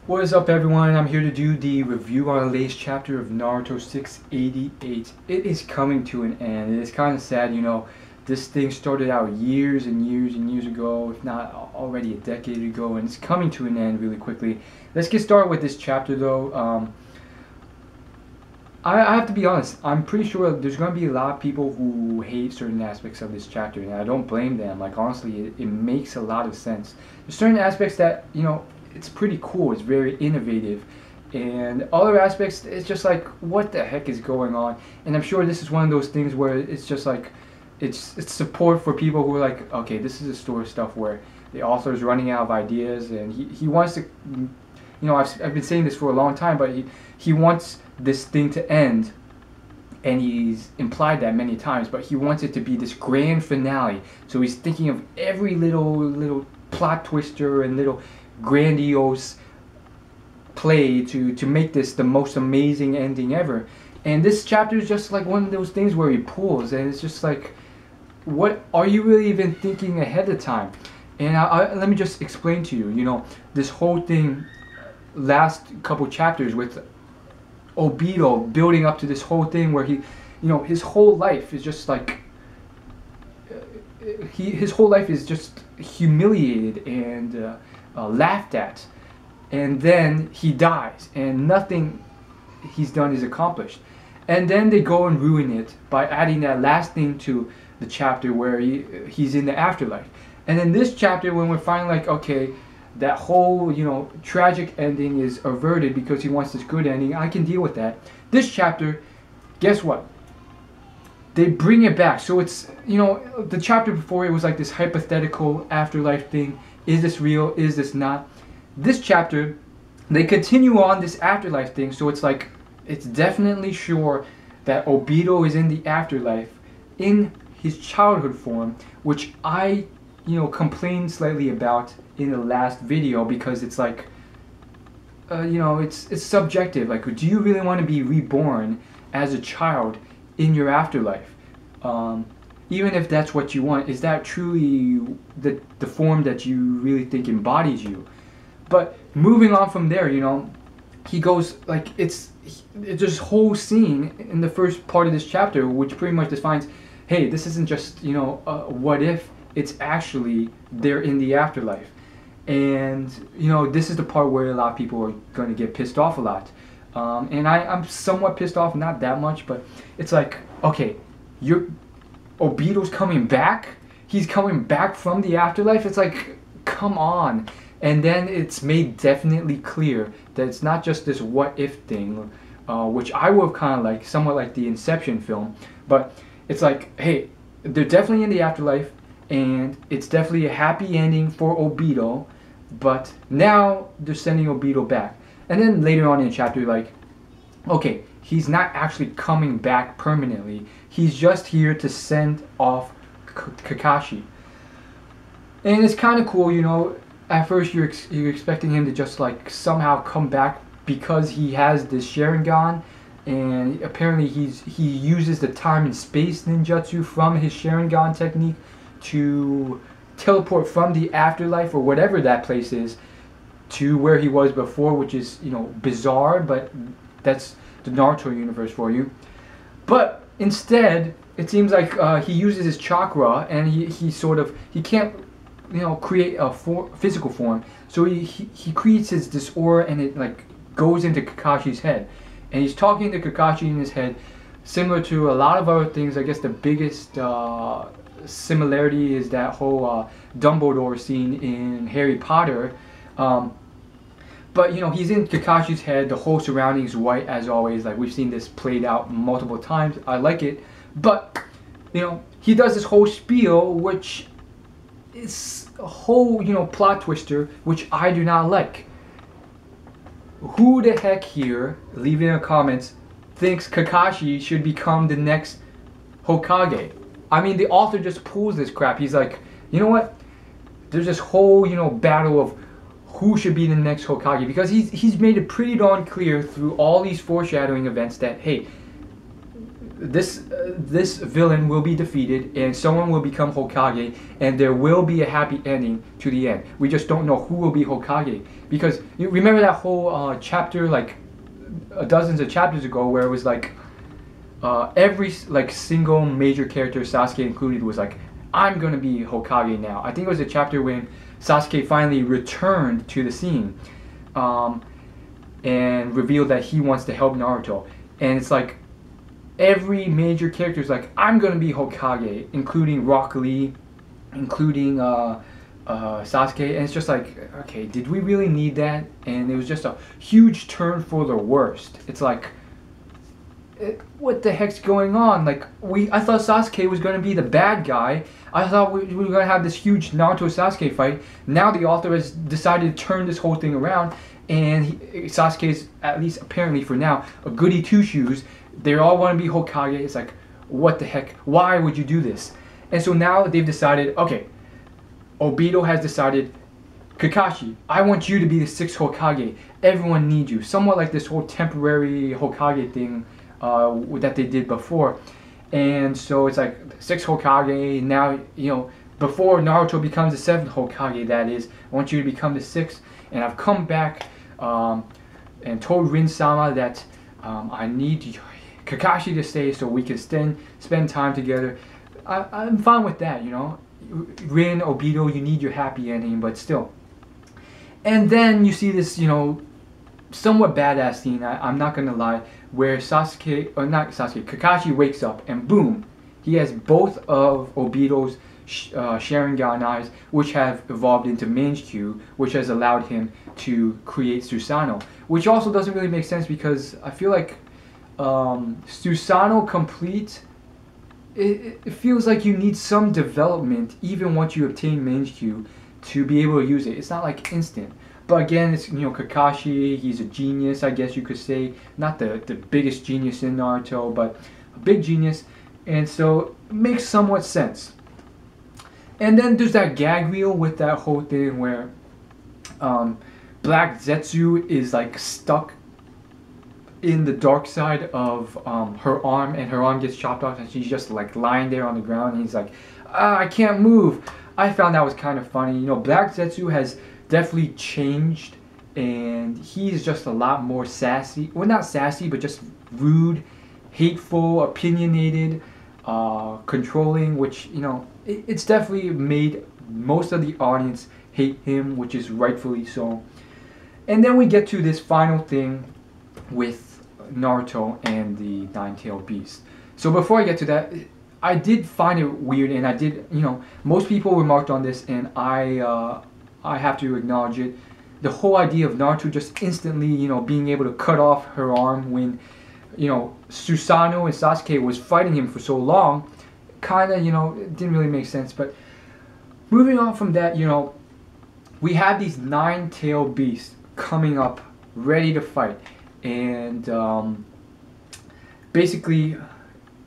What is up, everyone? I'm here to do the review on the latest chapter of Naruto 688. It is coming to an end. It is kind of sad, this thing started out years and years and years ago, if not already a decade ago, and it's coming to an end really quickly. Let's get started with this chapter, though. I have to be honest, I'm pretty sure there's going to be a lot of people who hate certain aspects of this chapter, and I don't blame them. Like, honestly, it makes a lot of sense. There's certain aspects that, it's pretty cool, it's very innovative, and other aspects, it's just like, what the heck is going on? And I'm sure this is one of those things where it's just like, it's support for people who are like, okay, this is the story stuff where the author is running out of ideas, and he wants to, I've been saying this for a long time, but he wants this thing to end, and he's implied that many times, but he wants it to be this grand finale. So he's thinking of every little plot twister and little grandiose play to make this the most amazing ending ever. And this chapter is just like one of those things where he pulls, and it's just like, what are you really even thinking ahead of time? And let me just explain to you, this whole thing, last couple chapters with Obito building up to this whole thing where he, his whole life is just like, his whole life is just humiliated and laughed at, and then he dies and nothing he's done is accomplished, and then they go and ruin it by adding that last thing to the chapter where he's in the afterlife. And then this chapter, when we're finally like, okay, that whole tragic ending is averted because he wants this good ending, I can deal with that. This chapter, guess what, they bring it back. So it's, the chapter before, it was like this hypothetical afterlife thing. Is this real? Is this not? This chapter, they continue on this afterlife thing, so it's like, it's definitely sure that Obito is in the afterlife in his childhood form, which I, complained slightly about in the last video, because it's like, it's subjective. Like, do you really want to be reborn as a child in your afterlife? Even if that's what you want, is that truly the form that you really think embodies you? But moving on from there, he goes, like, it's this whole scene in the first part of this chapter, which pretty much defines, hey, this isn't just, what if, it's actually they're in the afterlife. And, this is the part where a lot of people are going to get pissed off a lot. And I'm somewhat pissed off, not that much, but it's like, okay, Obito's coming back? He's coming back from the afterlife? It's like, come on. And then it's made definitely clear that it's not just this what if thing, which I would have kind of like, somewhat like the Inception film, but it's like, hey, they're definitely in the afterlife, and it's definitely a happy ending for Obito, but now they're sending Obito back. And then later on in the chapter, like, okay, he's not actually coming back permanently. He's just here to send off Kakashi. And it's kind of cool, at first you're expecting him to just like somehow come back because he has this Sharingan, and apparently he uses the time and space ninjutsu from his Sharingan technique to teleport from the afterlife or whatever that place is to where he was before, which is, bizarre, but that's the Naruto universe for you. But instead, it seems like he uses his chakra, and he can't, create a physical form. So he creates this aura, and it like goes into Kakashi's head, and he's talking to Kakashi in his head, similar to a lot of other things. I guess the biggest similarity is that whole Dumbledore scene in Harry Potter. But he's in Kakashi's head, the whole surrounding is white as always, like we've seen this played out multiple times. I like it, but he does this whole spiel, which is a whole plot twister, which I do not like. Who the heck here, leave it in the comments, thinks Kakashi should become the next Hokage? I mean, the author just pulls this crap. He's like, you know what, there's this whole battle of who should be the next Hokage, because he's made it pretty darn clear through all these foreshadowing events that, hey, this villain will be defeated and someone will become Hokage, and there will be a happy ending to the end. We just don't know who will be Hokage, because you remember that whole chapter, like dozens of chapters ago, where it was like every like single major character, Sasuke included, was like, I'm gonna be Hokage now. I think it was a chapter when Sasuke finally returned to the scene and revealed that he wants to help Naruto, and it's like every major character is like, I'm gonna be Hokage, including Rock Lee, including Sasuke, and it's just like, okay, did we really need that? And it was just a huge turn for the worst. It's like, what the heck's going on? Like, I thought Sasuke was gonna be the bad guy. I thought we were gonna have this huge Naruto Sasuke fight. Now the author has decided to turn this whole thing around, and Sasuke is, at least apparently for now, a goody two shoes. They all want to be Hokage. It's like, what the heck? Why would you do this? And so now they've decided, okay, Obito has decided, Kakashi, I want you to be the 6th Hokage. Everyone needs you. Somewhat like this whole temporary Hokage thing that they did before. And so it's like, 6th Hokage, now, you know, before Naruto becomes the 7th Hokage, that is, I want you to become the 6th. And I've come back and told Rin-sama that I need Kakashi to stay so we can spend time together. I'm fine with that, you know. Rin, Obito, you need your happy ending, but still. And then you see this, you know, somewhat badass scene, I'm not gonna lie, where Kakashi wakes up and boom, he has both of Obito's Sharingan eyes, which have evolved into Mangekyou, which has allowed him to create Susanoo, which also doesn't really make sense, because I feel like Susanoo complete, it feels like you need some development even once you obtain Mangekyou to be able to use it. It's not like instant. But again, it's, you know, Kakashi, he's a genius, I guess you could say. Not the biggest genius in Naruto, but a big genius, and so it makes somewhat sense. And then there's that gag reel with that whole thing where Black Zetsu is like stuck in the dark side of her arm, and her arm gets chopped off, and she's just like lying there on the ground, and he's like, I can't move. I found that was kind of funny. You know, Black Zetsu has definitely changed, and he's just a lot more sassy. Well, not sassy, but just rude, hateful, opinionated, controlling, which, you know, it's definitely made most of the audience hate him, which is rightfully so. And then we get to this final thing with Naruto and the Nine-Tailed Beast. So before I get to that, I did find it weird, and I did, you know, most people remarked on this, and I have to acknowledge it. The whole idea of Naruto just instantly, you know, being able to cut off her arm when, you know, Susanoo and Sasuke was fighting him for so long, kind of, you know, it didn't really make sense. But moving on from that, you know, we have these Nine-Tailed Beasts coming up, ready to fight. And basically,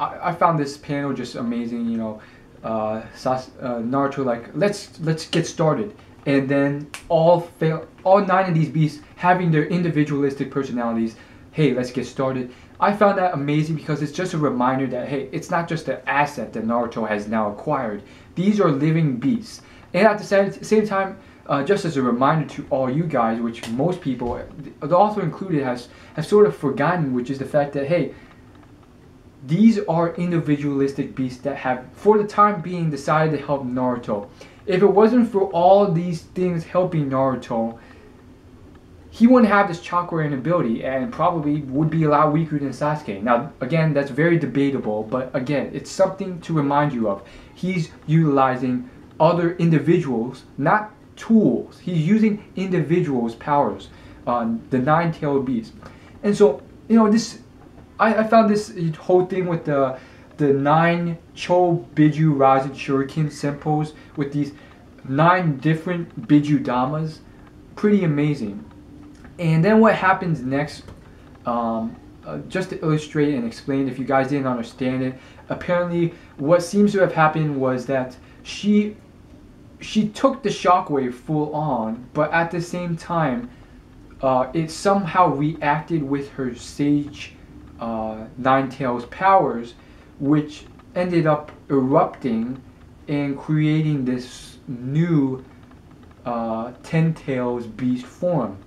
I found this panel just amazing. You know, Naruto like, let's get started, and then all 9 of these beasts having their individualistic personalities. Hey, let's get started. I found that amazing, because it's just a reminder that, hey, it's not just an asset that Naruto has now acquired. These are living beasts, and at the same time, just as a reminder to all you guys, which most people, the author included, have sort of forgotten, which is the fact that, hey, these are individualistic beasts that have, for the time being, decided to help Naruto. If it wasn't for all these things helping Naruto, he wouldn't have this chakra and ability, and probably would be a lot weaker than Sasuke. Now, again, that's very debatable, but again, it's something to remind you of. He's utilizing other individuals, not tools. He's using individuals' powers on the Nine-Tailed Beast. And so, you know, this, I found this whole thing with the 9 Cho Biju Rasen Shuriken Senpos with these 9 different Biju Damas pretty amazing. And then what happens next, just to illustrate and explain if you guys didn't understand it, apparently what seems to have happened was that she took the shockwave full on, but at the same time, it somehow reacted with her sage Ninetales' powers, which ended up erupting and creating this new Ten Tails beast form.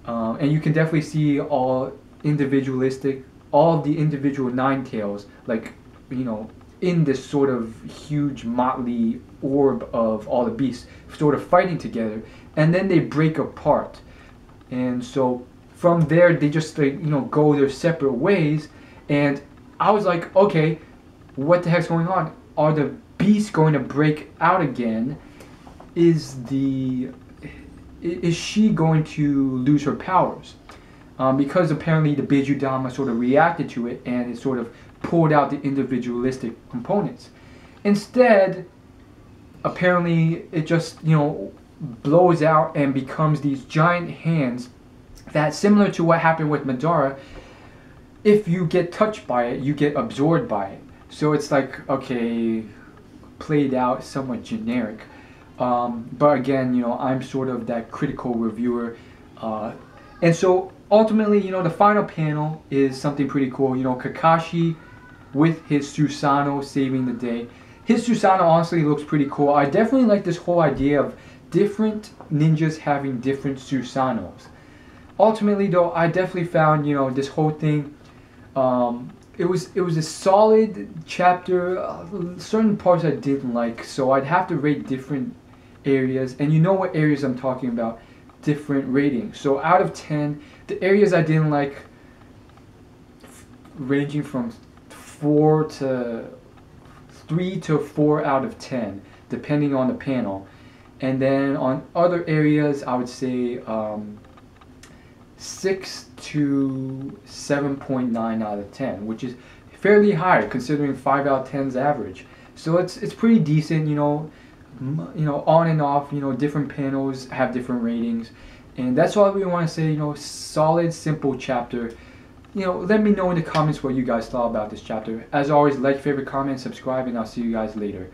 And you can definitely see all of the individual Ninetales, like, you know, in this sort of huge motley orb of all the beasts, sort of fighting together, and then they break apart. And so from there, they just, like, you know, go their separate ways. And I was like, okay, what the heck's going on? Are the beasts going to break out again? Is she going to lose her powers? Because apparently the Beijudama sort of reacted to it, and it sort of pulled out the individualistic components. Instead, apparently it just, you know, blows out and becomes these giant hands that, similar to what happened with Madara, if you get touched by it, you get absorbed by it. So it's like, okay, played out, somewhat generic. But again, you know, I'm sort of that critical reviewer. And so ultimately, you know, the final panel is something pretty cool. You know, Kakashi with his Susanoo saving the day. His Susanoo honestly looks pretty cool. I definitely like this whole idea of different ninjas having different Susanoos. Ultimately, though, I definitely found, you know, this whole thing, it was a solid chapter. Certain parts I didn't like, so I'd have to rate different areas, and you know what areas I'm talking about, different ratings. So out of 10, the areas I didn't like, ranging from 3 to 4 out of 10, depending on the panel. And then on other areas, I would say 6 to 7.9 out of 10, which is fairly high considering 5 out of 10's average. So it's pretty decent, you know, on and off, you know, different panels have different ratings. And that's all we want to say, you know, solid, simple chapter. You know, let me know in the comments what you guys thought about this chapter. As always, like, favorite, comment, subscribe, and I'll see you guys later.